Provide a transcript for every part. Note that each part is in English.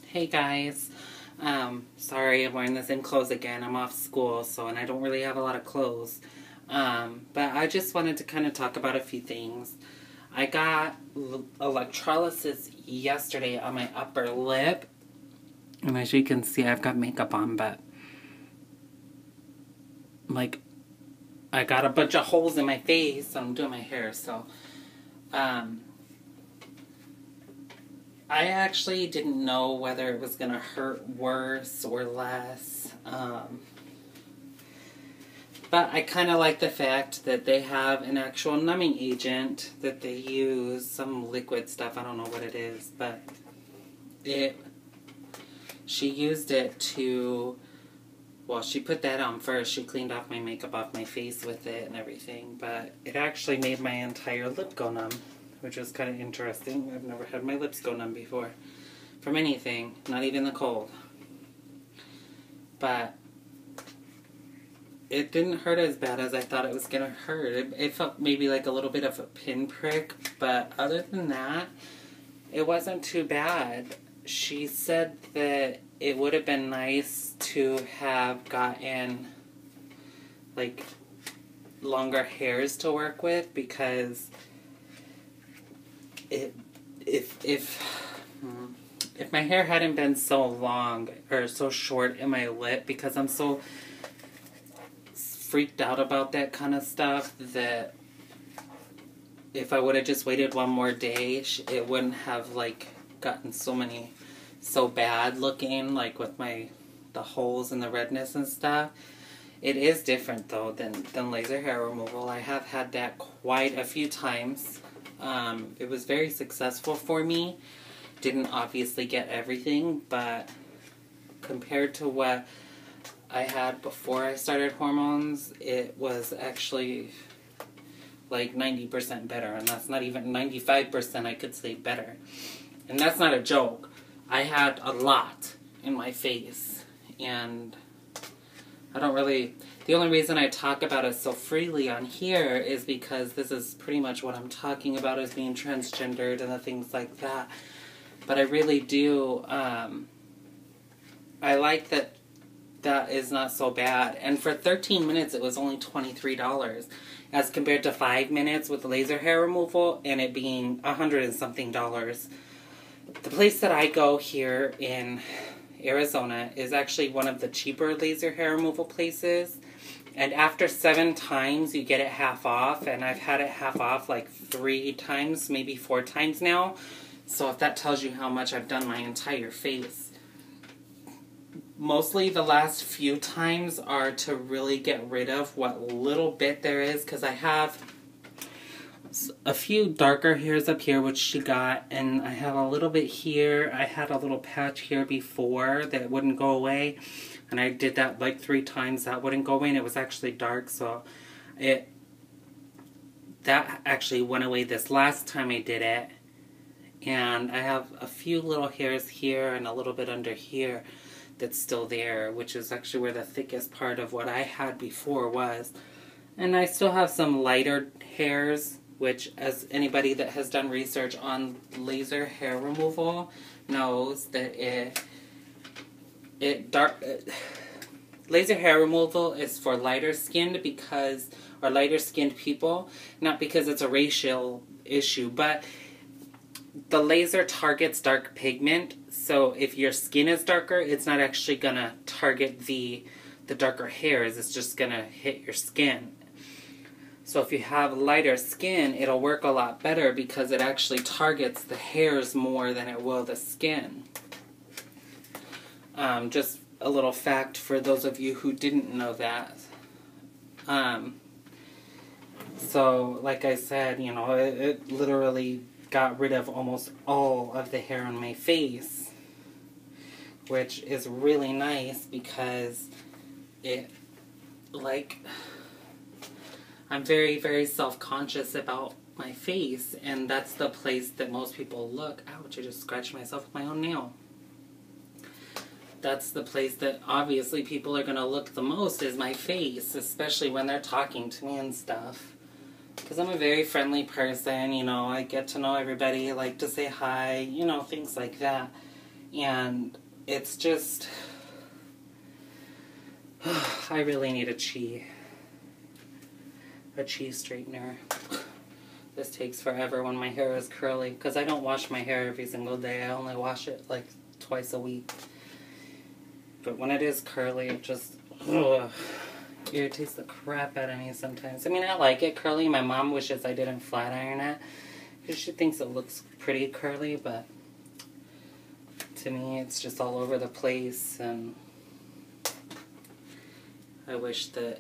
Hey guys, sorry I'm wearing the same clothes again. I'm off school, and I don't really have a lot of clothes. But I just wanted to kind of talk about a few things. I got electrolysis yesterday on my upper lip, and as you can see, I've got makeup on, but like I got a bunch of holes in my face, and I'm doing my hair, I actually didn't know whether it was going to hurt worse or less. But I kind of like the fact that they have an actual numbing agent that they use, some liquid stuff, I don't know what it is, but she used it to, well, she put that on first. She cleaned off my makeup off my face with it and everything, but it actually made my entire lip go numb, which was kind of interesting. I've never had my lips go numb before from anything, not even the cold. But it didn't hurt as bad as I thought it was going to hurt. It felt maybe like a little bit of a pinprick, but other than that, it wasn't too bad. She said that it would have been nice to have gotten like longer hairs to work with, because if my hair hadn't been so long or so short in my lip, because I'm so freaked out about that kind of stuff, that if I would have just waited one more day, it wouldn't have like gotten so bad looking, like with the holes and the redness and stuff. It is different though than laser hair removal. I have had that quite a few times. It was very successful for me. Didn't obviously get everything, but compared to what I had before I started hormones, it was actually like 90% better, and that's not even 95%, I could say better. And that's not a joke. I had a lot in my face, and the only reason I talk about it so freely on here is because this is pretty much what I'm talking about, as being transgendered and the things like that. But I really do, I like that is not so bad. And for 13 minutes, it was only $23, as compared to 5 minutes with laser hair removal and it being $100 and something. The place that I go here in Arizona is actually one of the cheaper laser hair removal places. And after 7 times, you get it half off. And I've had it half off like 3 times, maybe 4 times now. So if that tells you how much I've done my entire face. Mostly the last few times are to really get rid of what little bit there is, because I have a few darker hairs up here, which she got, and I have a little bit here. I had a little patch here before that wouldn't go away, and I did that like 3 times. That wouldn't go away, and it was actually dark, so that actually went away this last time I did it. And I have a few little hairs here and a little bit under here that's still there, which is actually where the thickest part of what I had before was. And I still have some lighter hairs, which, as anybody that has done research on laser hair removal knows, that laser hair removal is for lighter skinned people, not because it's a racial issue, but the laser targets dark pigment. So if your skin is darker, it's not actually going to target the darker hairs. It's just going to hit your skin. So if you have lighter skin, it'll work a lot better, because it actually targets the hairs more than it will the skin. Just a little fact for those of you who didn't know that. So like I said, it literally got rid of almost all of the hair on my face, which is really nice, because I'm very, very self-conscious about my face, and that's the place that most people look. Ouch, I just scratched myself with my own nail. That's the place that obviously people are going to look the most, is my face, especially when they're talking to me and stuff. Because I'm a very friendly person, I get to know everybody, I like to say hi, things like that. And it's just, I really need a chi straightener. This takes forever when my hair is curly, because I don't wash my hair every single day. I only wash it like twice a week. But when it is curly, it just irritates the crap out of me sometimes. I mean, I like it curly. My mom wishes I didn't flat iron it, because she thinks it looks pretty curly, but to me, it's just all over the place, and I wish that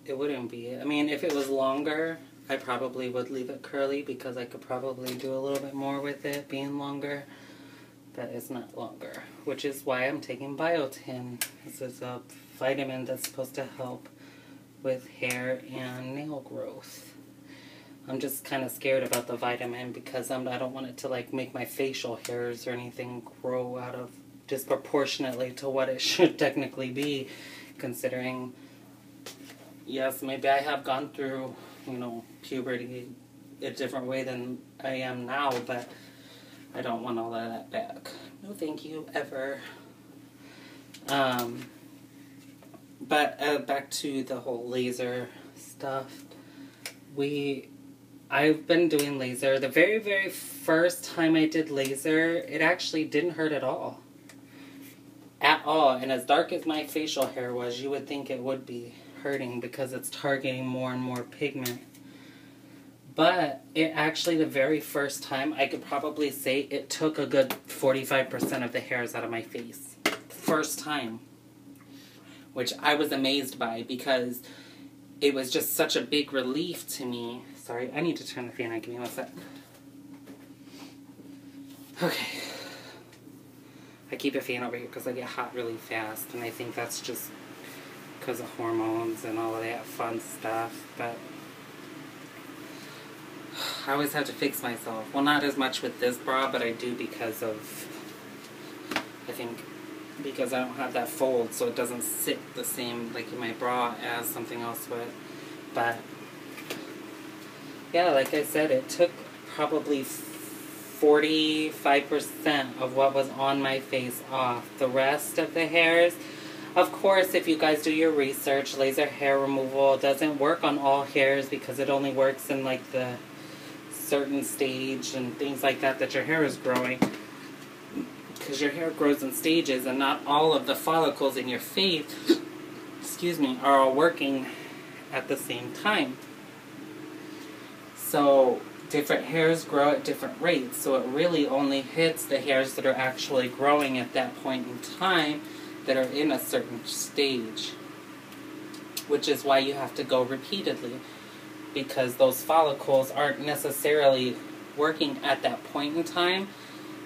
it wouldn't be. I mean, if it was longer, I probably would leave it curly, because I could probably do a little bit more with it being longer, but it's not longer, which is why I'm taking biotin. This is a vitamin that's supposed to help with hair and nail growth. I'm just kind of scared about the vitamin, because I don't want it to like make my facial hairs or anything grow out of disproportionately to what it should technically be, considering, yes, maybe I have gone through, you know, puberty a different way than I am now, but I don't want all of that back. No thank you, ever. But back to the whole laser stuff. I've been doing laser. The very, very first time I did laser, it actually didn't hurt at all. At all. And as dark as my facial hair was, you would think it would be hurting, because it's targeting more and more pigment. But it actually, the very first time, I could probably say it took a good 45% of the hairs out of my face. First time. Which I was amazed by, because it was just such a big relief to me. Sorry, I need to turn the fan on. Give me one sec. Okay. I keep a fan over here because I get hot really fast, and I think that's just because of hormones and all of that fun stuff, but I always have to fix myself. Well, not as much with this bra, but I do because of, I think, because I don't have that fold, so it doesn't sit the same, like in my bra, as something else would. But, yeah, like I said, it took probably 45% of what was on my face off. The rest of the hairs, of course, if you guys do your research, laser hair removal doesn't work on all hairs, because it only works in like the certain stage and things like that your hair is growing, because your hair grows in stages, and not all of the follicles in your face, excuse me, are all working at the same time. So different hairs grow at different rates, so it really only hits the hairs that are actually growing at that point in time, that are in a certain stage, which is why you have to go repeatedly, because those follicles aren't necessarily working at that point in time.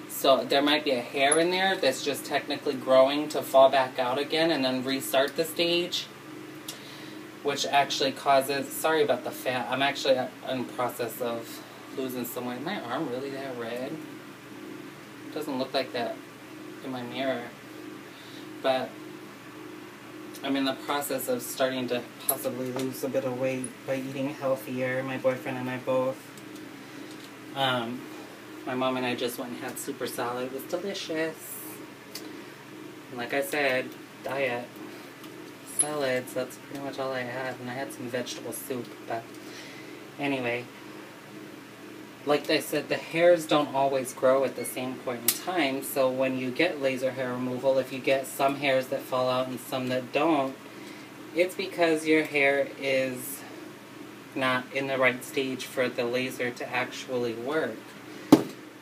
So there might be a hair in there that's just technically growing to fall back out again and then restart the stage, which actually causes, sorry about the fat, I'm actually in the process of losing some weight. Is my arm really that red? It doesn't look like that in my mirror. But I'm in the process of starting to possibly lose a bit of weight by eating healthier. My boyfriend and I both. My mom and I just went and had super salad. It was delicious. And like I said, diet. Salads, that's pretty much all I had. And I had some vegetable soup. But anyway, like I said, the hairs don't always grow at the same point in time. So when you get laser hair removal, if you get some hairs that fall out and some that don't, it's because your hair is not in the right stage for the laser to actually work,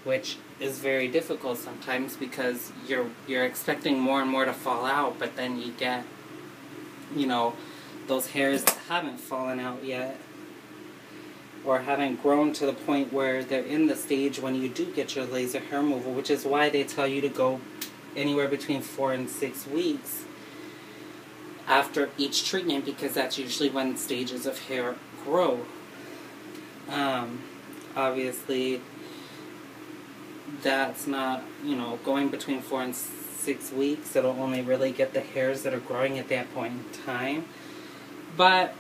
which is very difficult sometimes, because you're expecting more and more to fall out, but then you get, you know, those hairs that haven't fallen out yet, or haven't grown to the point where they're in the stage when you do get your laser hair removal, which is why they tell you to go anywhere between 4 and 6 weeks after each treatment, because that's usually when stages of hair grow. Obviously, that's not, you know, going between 4 and 6 weeks. It'll only really get the hairs that are growing at that point in time. But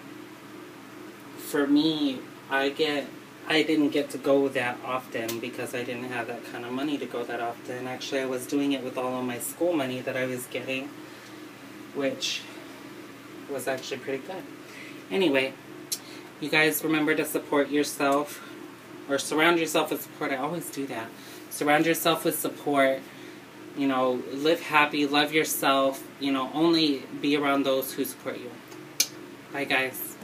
for me, I get I didn't get to go that often because I didn't have that kind of money to go that often. Actually, I was doing it with all of my school money that I was getting, which was actually pretty good. Anyway, you guys remember to support yourself, or surround yourself with support. I always do that. Surround yourself with support. You know, live happy, love yourself. You know, only be around those who support you. Bye, guys.